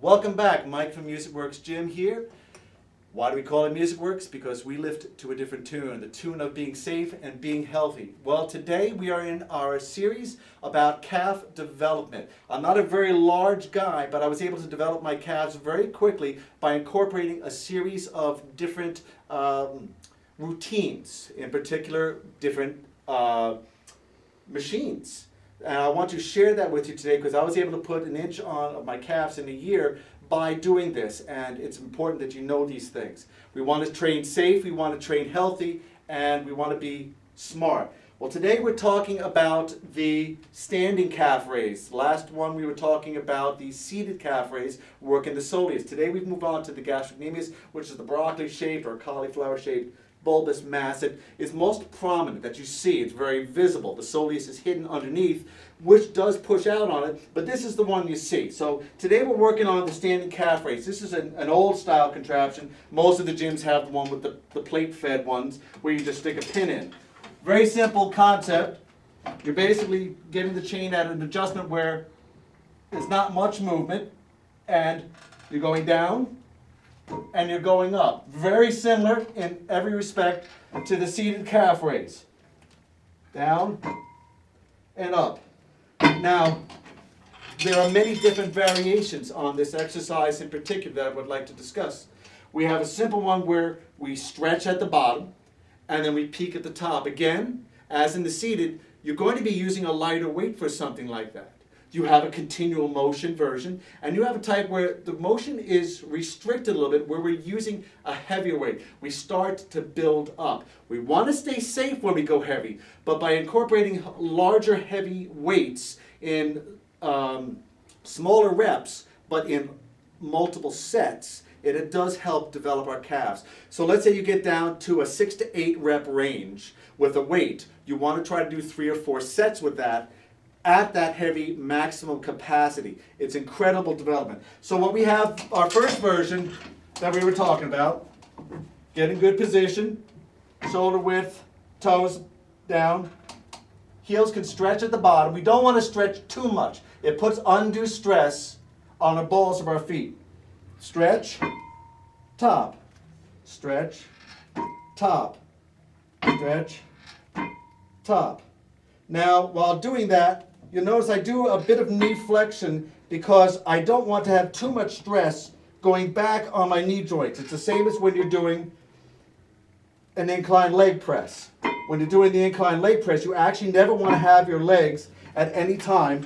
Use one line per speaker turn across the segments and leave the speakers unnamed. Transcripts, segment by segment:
Welcome back, Mike from Music Works Gym here. Why do we call it Music Works? Because we lift to a different tune, the tune of being safe and being healthy. Well, today we are in our series about calf development. I'm not a very large guy, but I was able to develop my calves very quickly by incorporating a series of different routines, in particular different machines. And I want to share that with you today because I was able to put an inch on of my calves in a year by doing this, and it's important that you know these things. We want to train safe, we want to train healthy, and we want to be smart. Well, today we're talking about the standing calf raise. Last one we were talking about the seated calf raise, working the soleus. Today we've moved on to the gastrocnemius, which is the broccoli-shaped or cauliflower-shaped bulbous mass. It is most prominent that you see. It's very visible. The soleus is hidden underneath, which does push out on it, but this is the one you see. So today we're working on the standing calf raise. This is an old style contraption. Most of the gyms have the one with the plate fed ones where you just stick a pin in. Very simple concept. You're basically getting the chain at an adjustment where there's not much movement, and you're going down and you're going up. Very similar in every respect to the seated calf raise. Down and up. Now, there are many different variations on this exercise in particular that I would like to discuss. We have a simple one where we stretch at the bottom and then we peak at the top. Again, as in the seated, you're going to be using a lighter weight for something like that. You have a continual motion version, and you have a type where the motion is restricted a little bit, where we're using a heavier weight. We start to build up. We want to stay safe when we go heavy, but by incorporating larger heavy weights in smaller reps, but in multiple sets, it does help develop our calves. So let's say you get down to a 6 to 8 rep range with a weight. You want to try to do 3 or 4 sets with that at that heavy maximum capacity. It's incredible development. So what we have, our first version that we were talking about, get in good position, shoulder width, toes down, heels can stretch at the bottom. We don't want to stretch too much. It puts undue stress on the balls of our feet. Stretch, top, stretch, top, stretch, top. Now, while doing that, you'll notice I do a bit of knee flexion because I don't want to have too much stress going back on my knee joints. It's the same as when you're doing an incline leg press. When you're doing the incline leg press, you actually never want to have your legs at any time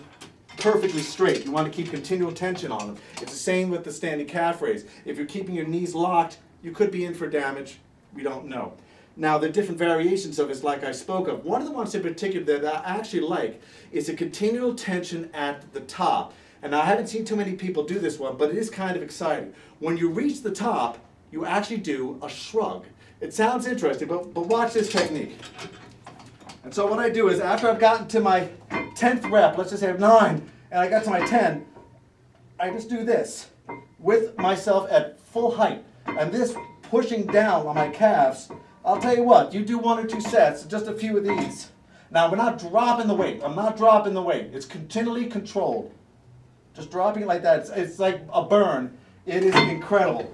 perfectly straight. You want to keep continual tension on them. It's the same with the standing calf raise. If you're keeping your knees locked, you could be in for damage. We don't know. Now, the different variations of it, like I spoke of, one of the ones in particular that I actually like is a continual tension at the top. And I haven't seen too many people do this one, but it is kind of exciting. When you reach the top, you actually do a shrug. It sounds interesting, but watch this technique. And so what I do is, after I've gotten to my 10th rep, let's just say I have 9, and I got to my 10, I just do this with myself at full height. And this pushing down on my calves. I'll tell you what, you do 1 or 2 sets, just a few of these. Now, we're not dropping the weight. I'm not dropping the weight. It's continually controlled. Just dropping it like that. It's like a burn. It is incredible.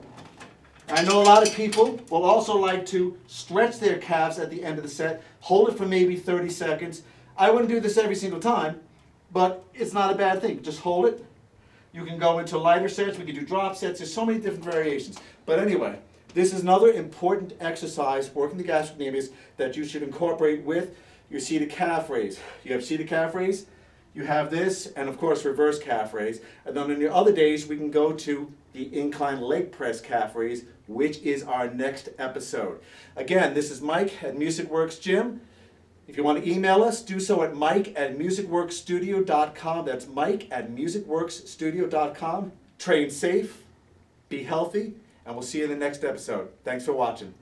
I know a lot of people will also like to stretch their calves at the end of the set, hold it for maybe 30 seconds. I wouldn't do this every single time, but it's not a bad thing. Just hold it. You can go into lighter sets. We can do drop sets. There's so many different variations. But anyway, this is another important exercise, working the gastrocnemius, that you should incorporate with your seated calf raise. You have seated calf raise, you have this, and of course reverse calf raise. And then on your other days, we can go to the incline leg press calf raise, which is our next episode. Again, this is Mike at Music Works Gym. If you want to email us, do so at mike@musicworksstudio.com. That's mike@musicworksstudio.com. Train safe, be healthy, and we'll see you in the next episode. Thanks for watching.